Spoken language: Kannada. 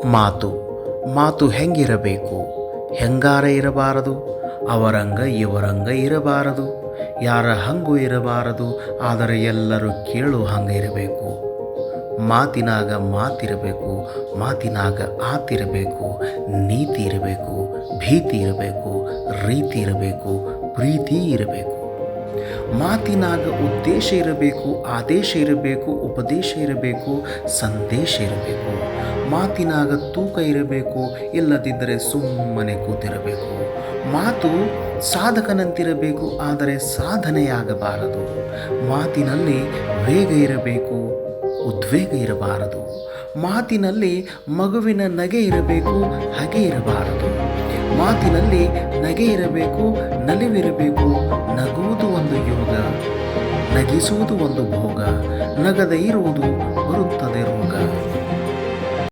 ಮಾತು ಮಾತು ಹೆಂಗಿರಬೇಕು? ಹೆಂಗಾರ ಇರಬಾರದು, ಅವರಂಗ ಇವರಂಗ ಇರಬಾರದು, ಯಾರ ಹಂಗೂ ಇರಬಾರದು, ಆದರೆ ಎಲ್ಲರೂ ಕೇಳು ಹಂಗೆ ಇರಬೇಕು. ಮಾತಿನಾಗ ಮಾತಿರಬೇಕು, ಮಾತಿನಾಗ ಆತಿರಬೇಕು, ನೀತಿ ಇರಬೇಕು, ಭೀತಿ ಇರಬೇಕು, ರೀತಿ ಇರಬೇಕು, ಪ್ರೀತಿ ಇರಬೇಕು. ಮಾತಿನಾಗ ಉದ್ದೇಶ ಇರಬೇಕು, ಆದೇಶ ಇರಬೇಕು, ಉಪದೇಶ ಇರಬೇಕು, ಸಂದೇಶ ಇರಬೇಕು. ಮಾತಿನಾಗ ತೂಕ ಇರಬೇಕು, ಇಲ್ಲದಿದ್ದರೆ ಸುಮ್ಮನೆ ಕೂತಿರಬೇಕು. ಮಾತು ಸಾಧಕನಂತಿರಬೇಕು, ಆದರೆ ಸಾಧನೆಯಾಗಬಾರದು. ಮಾತಿನಲ್ಲಿ ವೇಗ ಇರಬೇಕು, ಉದ್ವೇಗ ಇರಬಾರದು. ಮಾತಿನಲ್ಲಿ ಮಗುವಿನ ನಗೆ ಇರಬೇಕು, ಹಗೆ ಇರಬಾರದು. ಮಾತಿನಲ್ಲಿ ನಗೆ ಇರಬೇಕು, ನಲಿವಿರಬೇಕು. ನಗುವುದು ಒಂದು ಯೋಗ, ನಗಿಸುವುದು ಒಂದು ಭೋಗ, ನಗದೆ ಇರುವುದು ಬರುತ್ತದೆ ರೋಗ.